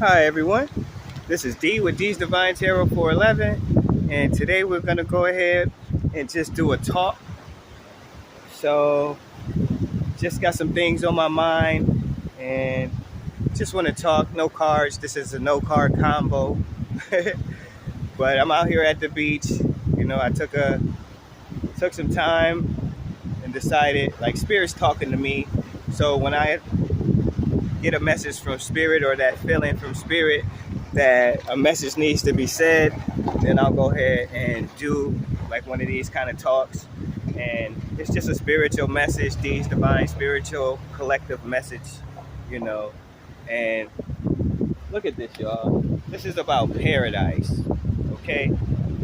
Hi everyone, this is D with D's Divine Tarot 411, and today we're going to go ahead and just do a talk. So, just got some things on my mind and just want to talk. No cards, this is a no card combo. But I'm out here at the beach. I took some time and decided, like, Spirit's talking to me. So, when I get a message from Spirit or that feeling from Spirit that a message needs to be said, then I'll go ahead and do like one of these kind of talks. And it's just a spiritual message, these divine spiritual collective message, you know. And look at this, y'all. This is about paradise, okay?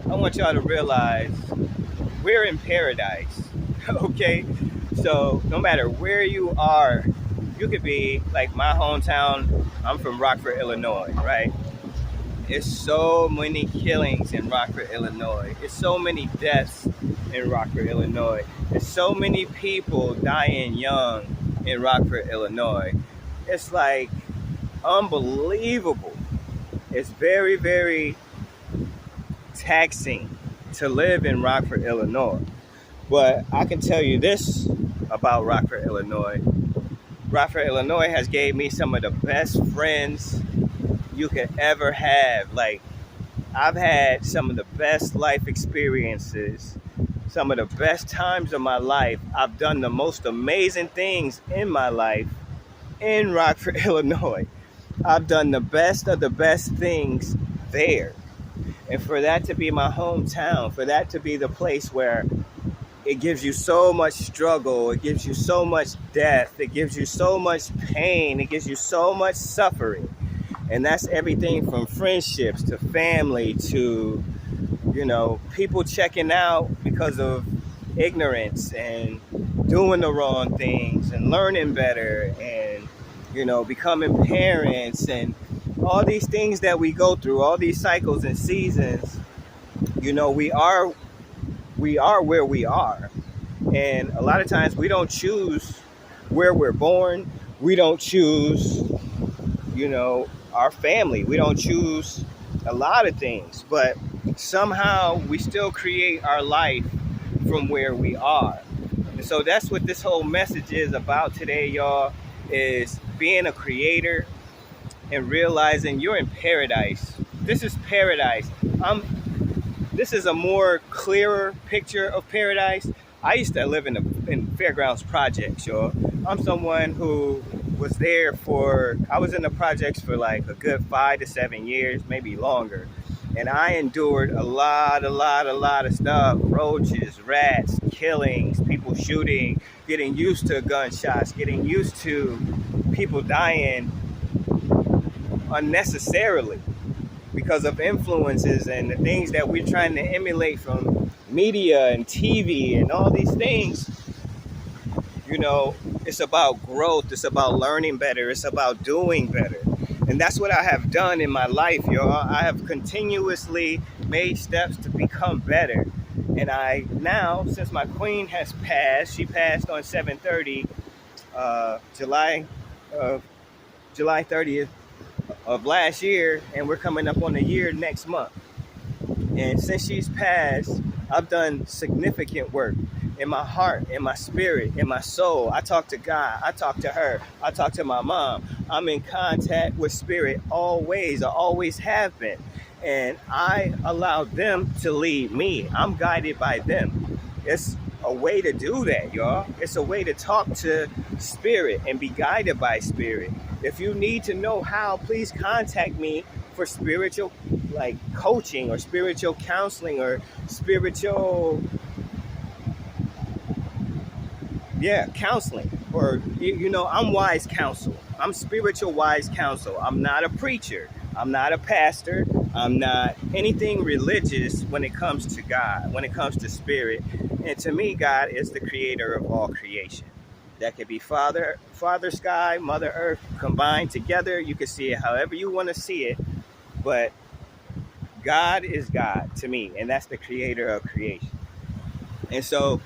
I want y'all to realize we're in paradise, okay? So no matter where you are, you could be like my hometown. I'm from Rockford, Illinois, right? It's so many killings in Rockford, Illinois. It's so many deaths in Rockford, Illinois. There's so many people dying young in Rockford, Illinois. It's like unbelievable. It's very, very taxing to live in Rockford, Illinois. But I can tell you this about Rockford, Illinois. Rockford, Illinois has gave me some of the best friends you could ever have. Like, I've had some of the best life experiences, some of the best times of my life. I've done the most amazing things in my life in Rockford, Illinois. I've done the best of the best things there. And for that to be my hometown, for that to be the place where it gives you so much struggle, it gives you so much death, it gives you so much pain, it gives you so much suffering. And that's everything from friendships to family to, people checking out because of ignorance and doing the wrong things and learning better and, becoming parents and all these things that we go through, all these cycles and seasons. We are where we are. And a lot of times we don't choose where we're born. We don't choose, our family. We don't choose a lot of things, but somehow we still create our life from where we are. And so that's what this whole message is about today, y'all, is being a creator and realizing you're in paradise. This is paradise. This is a more clearer picture of paradise. I used to live in Fairgrounds projects, y'all. I'm someone who was there I was in the projects for like a good 5 to 7 years, maybe longer. And I endured a lot of stuff. Roaches, rats, killings, people shooting, getting used to gunshots, getting used to people dying unnecessarily because of influences and the things that we're trying to emulate from media and TV and all these things. It's about growth. It's about learning better. It's about doing better. And that's what I have done in my life, y'all. I have continuously made steps to become better. And I now, since my queen has passed, she passed on 7/30, July 30th of last year, and we're coming up on a year next month. And since she's passed, I've done significant work in my heart, in my spirit, in my soul. I talk to God. I talk to her. I talk to my mom. I'm in contact with spirit always. I always have been. And I allow them to lead me. I'm guided by them. It's a way to do that, y'all. It's a way to talk to spirit and be guided by spirit. If you need to know how, please contact me for spiritual like coaching or spiritual counseling or spiritual counseling. Or I'm wise counsel. I'm spiritual wise counsel. I'm not a preacher. I'm not a pastor. I'm not anything religious when it comes to God, when it comes to spirit. And to me, God is the creator of all creation. That could be Father Sky, Mother Earth combined together. You can see it however you want to see it. But God is God to me, and that's the creator of creation. And so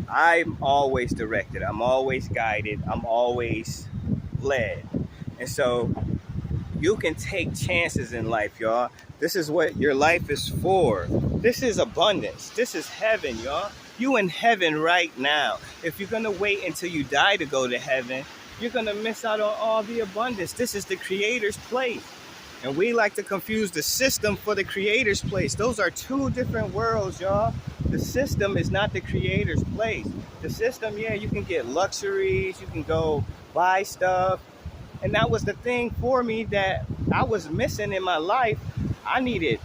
I'm always directed. I'm always guided. I'm always led. And so You can take chances in life, y'all. This is what your life is for. This is abundance. This is heaven, y'all. You in heaven right now. If you're gonna wait until you die to go to heaven, you're gonna miss out on all the abundance. This is the Creator's place. And we like to confuse the system for the Creator's place. Those are two different worlds, y'all. The system is not the Creator's place. The system, yeah, you can get luxuries, you can go buy stuff. And that was the thing for me that I was missing in my life. I needed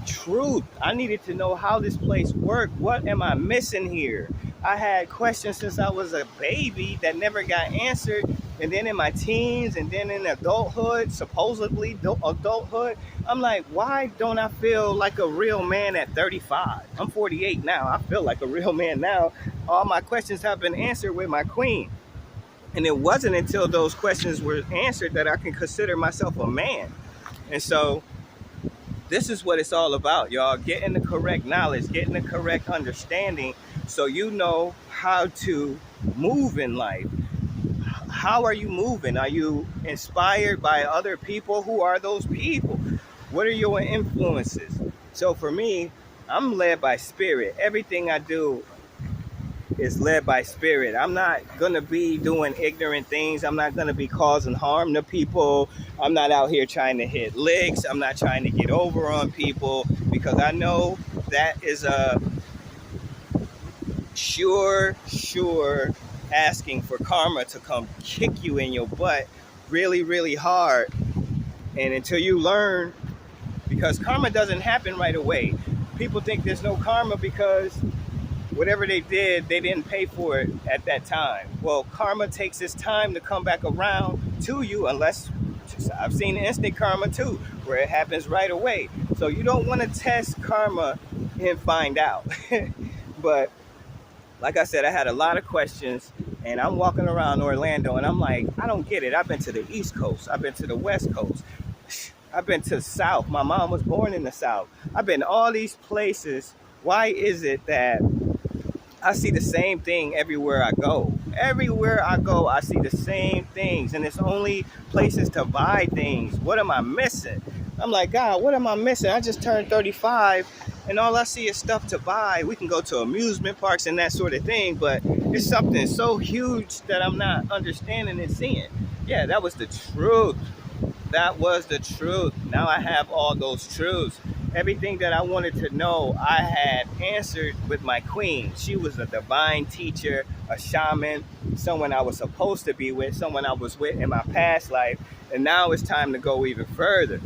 truth. I needed to know how this place worked. What am I missing here? I had questions since I was a baby that never got answered. And then in my teens and then in adulthood, supposedly adulthood, I'm like, why don't I feel like a real man at 35? I'm 48 now. I feel like a real man now. All my questions have been answered with my queen. And it wasn't until those questions were answered that I can consider myself a man. And so this is what it's all about, y'all. Getting the correct knowledge, getting the correct understanding so you know how to move in life. How are you moving? Are you inspired by other people? Who are those people? What are your influences? So for me, I'm led by spirit. Everything I do is led by spirit. I'm not gonna be doing ignorant things. I'm not gonna be causing harm to people. I'm not out here trying to hit licks. I'm not trying to get over on people, because I know that is a sure asking for karma to come kick you in your butt really hard. And until you learn, because karma doesn't happen right away. People think there's no karma because whatever they did, they didn't pay for it at that time. Well, karma takes its time to come back around to you, unless I've seen instant karma too, where it happens right away. So you don't want to test karma and find out. But like I said, I had a lot of questions, and I'm walking around Orlando and I'm like, I don't get it. I've been to the East Coast. I've been to the West Coast. I've been to the South. My mom was born in the South. I've been all these places. Why is it that I see the same thing everywhere I go? Everywhere I go, I see the same things, and it's only places to buy things. What am I missing? I'm like, God, what am I missing? I just turned 35, and all I see is stuff to buy. We can go to amusement parks and that sort of thing, but it's something so huge that I'm not understanding and seeing. Yeah, that was the truth. That was the truth. Now I have all those truths. Everything that I wanted to know, I had answered with my queen. She was a divine teacher, a shaman, someone I was supposed to be with, someone I was with in my past life. And now it's time to go even further.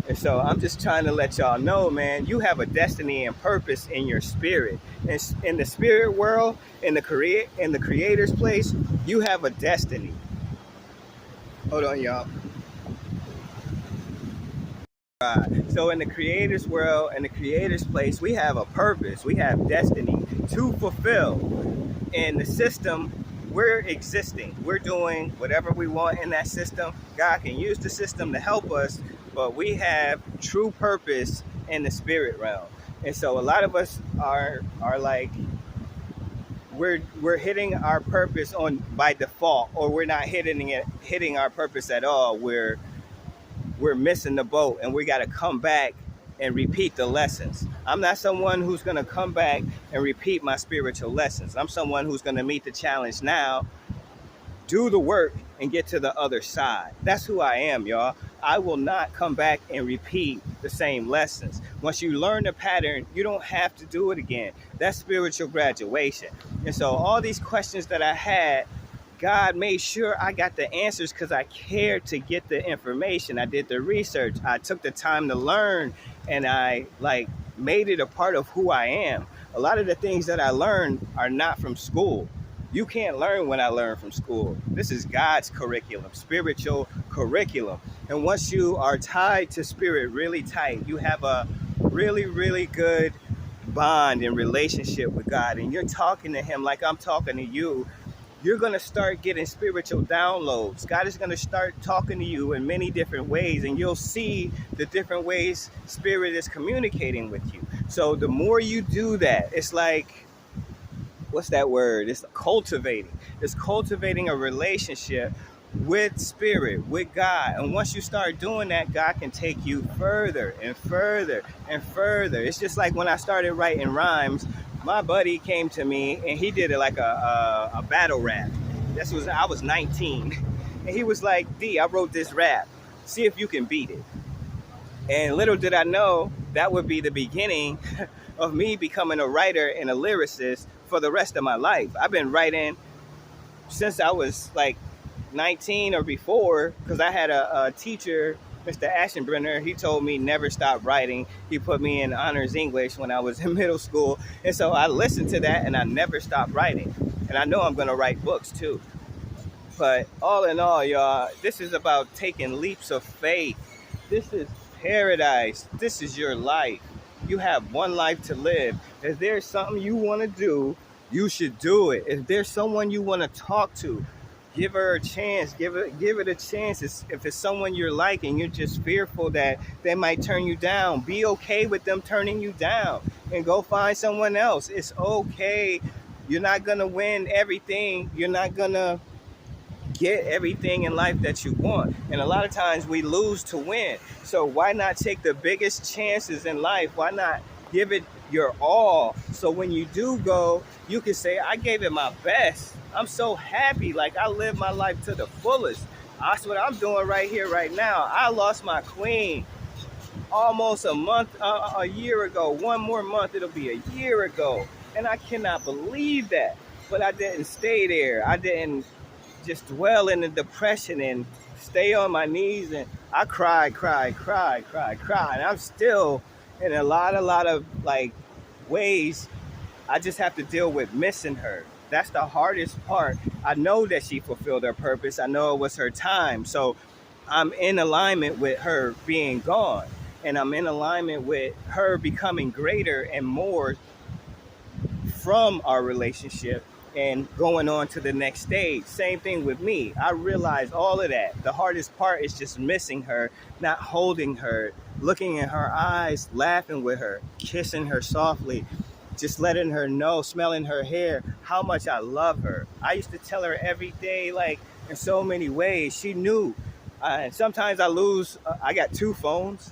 And so I'm just trying to let y'all know, man, you have a destiny and purpose in your spirit. And in the spirit world, in the Creator's place, you have a destiny. Hold on, y'all. So in the Creator's world and the Creator's place, we have a purpose. We have destiny to fulfill. In the system, we're existing. We're doing whatever we want in that system. God can use the system to help us, but we have true purpose in the spirit realm. And so a lot of us are like, we're hitting our purpose on by default, or we're not hitting our purpose at all. We're missing the boat, and we got to come back and repeat the lessons. I'm not someone who's going to come back and repeat my spiritual lessons. I'm someone who's going to meet the challenge now, do the work, and get to the other side. That's who I am, y'all. I will not come back and repeat the same lessons. Once you learn the pattern, you don't have to do it again. That's spiritual graduation. And so all these questions that I had, God made sure I got the answers because I cared to get the information. I did the research. I took the time to learn, and I made it a part of who I am. A lot of the things that I learned are not from school. You can't learn what I learned from school. This is God's curriculum, spiritual curriculum. And once you are tied to spirit really tight, you have a really good bond and relationship with God, and you're talking to him like I'm talking to you. You're going to start getting spiritual downloads. God is going to start talking to you in many different ways, and you'll see the different ways spirit is communicating with you. So the more you do that, it's like, what's that word? It's cultivating. It's cultivating a relationship with spirit, with God. And once you start doing that, God can take you further and further and further. It's just like when I started writing rhymes, my buddy came to me and he did it like a battle rap. I was 19. And he was like, D, I wrote this rap. See if you can beat it. And little did I know that would be the beginning of me becoming a writer and a lyricist for the rest of my life. I've been writing since I was like 19 or before, because I had a teacher, Mr. Ashenbrenner. He told me never stop writing. He put me in honors English when I was in middle school. And so I listened to that and I never stopped writing. And I know I'm going to write books too. But all in all, y'all, this is about taking leaps of faith. This is paradise. This is your life. You have one life to live. If there's something you want to do, you should do it. If there's someone you want to talk to, give her a chance. Give it a chance. If it's someone you're like and you're just fearful that they might turn you down, be okay with them turning you down and go find someone else. It's okay. You're not going to win everything. You're not going to get everything in life that you want. And a lot of times we lose to win. So why not take the biggest chances in life? Why not give it your all? So when you do go, you can say, I gave it my best. I'm so happy. Like, I live my life to the fullest. That's what I'm doing right here, right now. I lost my queen almost a year ago. One more month, it'll be a year ago. And I cannot believe that. But I didn't stay there. I didn't just dwell in the depression and stay on my knees, and I cried. And I'm still in a lot of like ways. I just have to deal with missing her. That's the hardest part. I know that she fulfilled her purpose. I know it was her time. So I'm in alignment with her being gone, and I'm in alignment with her becoming greater and more from our relationship and going on to the next stage. Same thing with me. I realize all of that. The hardest part is just missing her, not holding her, looking in her eyes, laughing with her, kissing her softly, just letting her know, smelling her hair, how much I love her. I used to tell her every day, like, in so many ways. She knew. And sometimes I lose. I got two phones.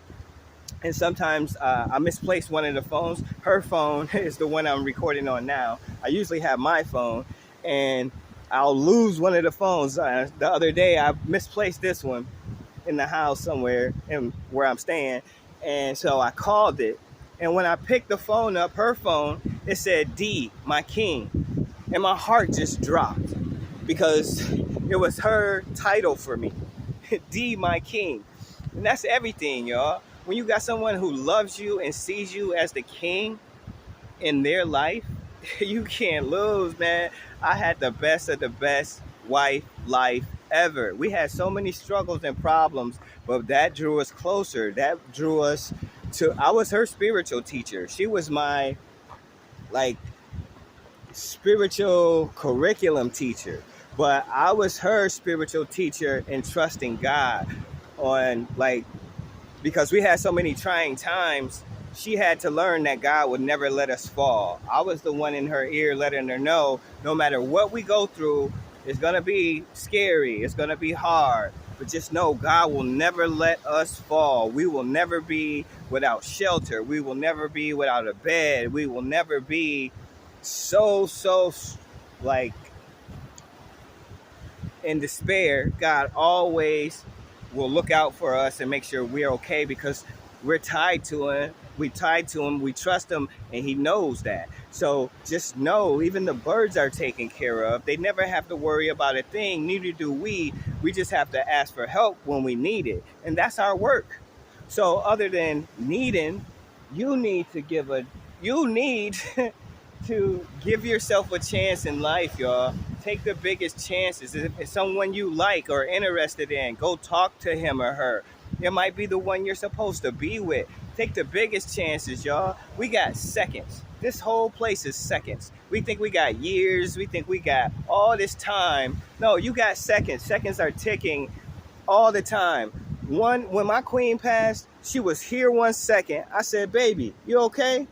And sometimes I misplace one of the phones. Her phone is the one I'm recording on now. I usually have my phone, and I'll lose one of the phones. The other day, I misplaced this one in the house somewhere where I'm staying. And so I called it. And when I picked the phone up, her phone, it said, D, my king. And my heart just dropped because it was her title for me. D, my king. And that's everything, y'all. When you got someone who loves you and sees you as the king in their life, you can't lose, man. I had the best of the best wife life ever. We had so many struggles and problems, but that drew us closer. That drew us to, I was her spiritual teacher. She was my, like, spiritual curriculum teacher. But I was her spiritual teacher in trusting God on, like, because we had so many trying times, she had to learn that God would never let us fall. I was the one in her ear letting her know, no matter what we go through, it's going to be scary, it's going to be hard, but just know God will never let us fall. We will never be without shelter. We will never be without a bed. We will never be so like in despair. God always will look out for us and make sure we're okay because we're tied to him. We trust him, and he knows that. So just know, even the birds are taken care of. They never have to worry about a thing. Neither do we. We just have to ask for help when we need it. And that's our work. So other than needing, you need to give yourself a chance in life, y'all. Take the biggest chances. If it's someone you like or interested in, go talk to him or her. It might be the one you're supposed to be with. Take the biggest chances, y'all. We got seconds. This whole place is seconds. We think we got years. We think we got all this time. No, you got seconds. Seconds are ticking all the time. When my queen passed, she was here 1 second. I said, baby, you okay?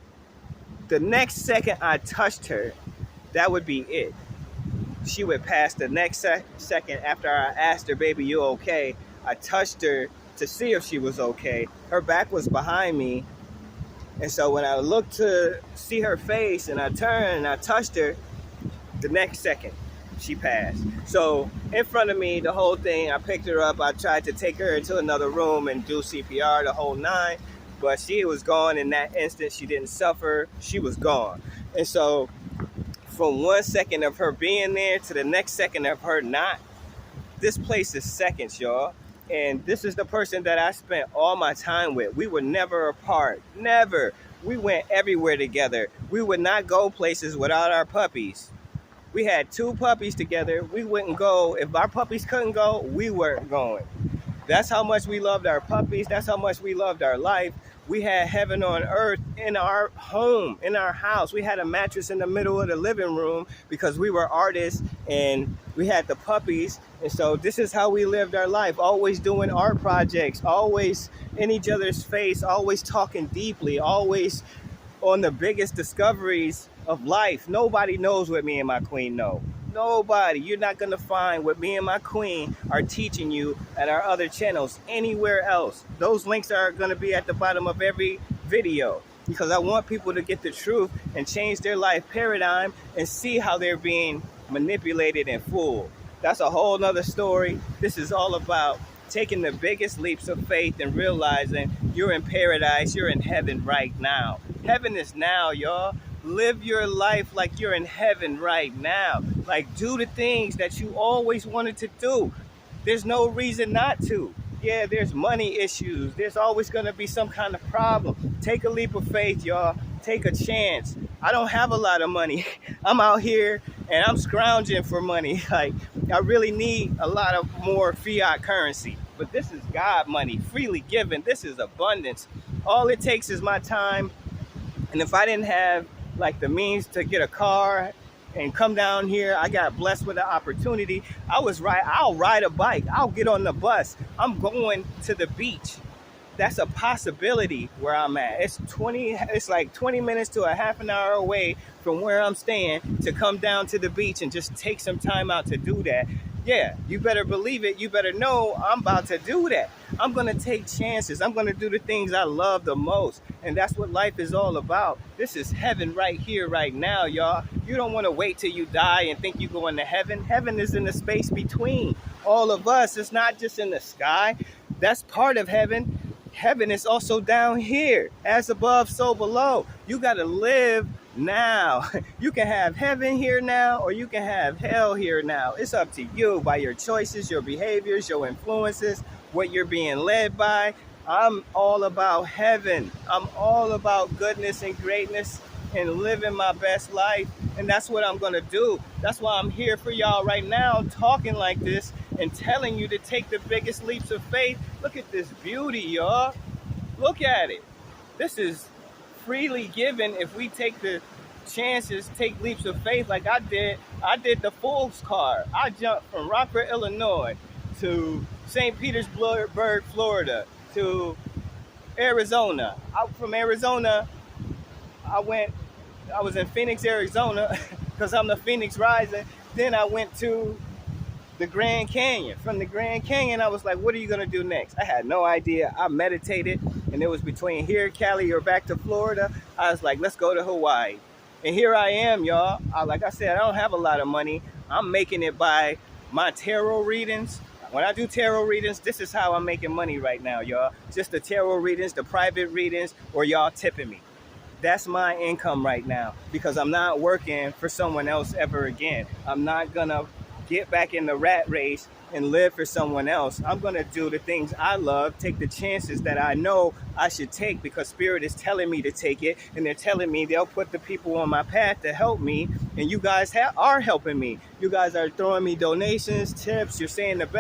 The next second I touched her, that would be it. she would pass the next second after I asked her, baby, you okay? I touched her to see if she was okay. Her back was behind me. And so when I looked to see her face and I turned and I touched her, the next second she passed. So in front of me, the whole thing, I picked her up. I tried to take her into another room and do CPR, the whole nine. But she was gone in that instant. She didn't suffer. She was gone. And so from 1 second of her being there to the next second of her not, this place is seconds, y'all. And this is the person that I spent all my time with. We were never apart. Never. We went everywhere together. We would not go places without our puppies. We had 2 puppies together. We wouldn't go. If our puppies couldn't go, we weren't going. That's how much we loved our puppies. That's how much we loved our life. We had heaven on earth in our home, in our house. We had a mattress in the middle of the living room because we were artists and we had the puppies. And so this is how we lived our life, always doing art projects, always in each other's face, always talking deeply, always on the biggest discoveries of life. Nobody knows what me and my queen know. Nobody. You're not going to find what me and my queen are teaching you at our other channels anywhere else. Those links are going to be at the bottom of every video because I want people to get the truth and change their life paradigm and see how they're being manipulated and fooled. That's a whole nother story. This is all about taking the biggest leaps of faith and realizing you're in paradise, you're in heaven right now. Heaven is now, y'all. Live your life like you're in heaven right now. Like, do the things that you always wanted to do. There's no reason not to. Yeah, there's money issues. There's always going to be some kind of problem. Take a leap of faith, y'all. Take a chance. I don't have a lot of money. I'm out here and I'm scrounging for money. Like, I really need a lot of more fiat currency. But this is God money, freely given. This is abundance. All it takes is my time. And if I didn't have like the means to get a car and come down here, I got blessed with the opportunity. I'll ride a bike. I'll get on the bus. I'm going to the beach. That's a possibility where I'm at. It's like 20 minutes to a half an hour away from where I'm staying to come down to the beach and just take some time out to do that. Yeah, you better believe it. You better know I'm about to do that. I'm going to take chances. I'm going to do the things I love the most. And that's what life is all about. This is heaven right here, right now, y'all. You don't want to wait till you die and think you're going to heaven. Heaven is in the space between all of us. It's not just in the sky. That's part of heaven. Heaven is also down here. As above, so below. You got to live now. You can have heaven here now, or you can have hell here now. It's up to you by your choices, your behaviors, your influences, what you're being led by. I'm all about heaven. I'm all about goodness and greatness and living my best life. And that's what I'm going to do. That's why I'm here for y'all right now, talking like this and telling you to take the biggest leaps of faith. Look at this beauty, y'all. Look at it. This is freely given if we take the chances, take leaps of faith like I did. I did the Fool's car. I jumped from Rockford, Illinois to St. Petersburg, Florida to Arizona. From Arizona, I was in Phoenix, Arizona because I'm the Phoenix Rising. Then I went to the Grand Canyon. From the Grand Canyon, I was like, what are you going to do next? I had no idea. I meditated, and it was between here, Cali, or back to Florida. I was like, let's go to Hawaii. And here I am, y'all. Like I said, I don't have a lot of money. I'm making it by my tarot readings. When I do tarot readings, this is how I'm making money right now, y'all. Just the tarot readings, the private readings, or y'all tipping me. That's my income right now because I'm not working for someone else ever again. I'm not going to get back in the rat race and live for someone else. I'm going to do the things I love, take the chances that I know I should take because Spirit is telling me to take it, and they're telling me they'll put the people on my path to help me, and you guys are helping me. You guys are throwing me donations, tips, you're saying the best.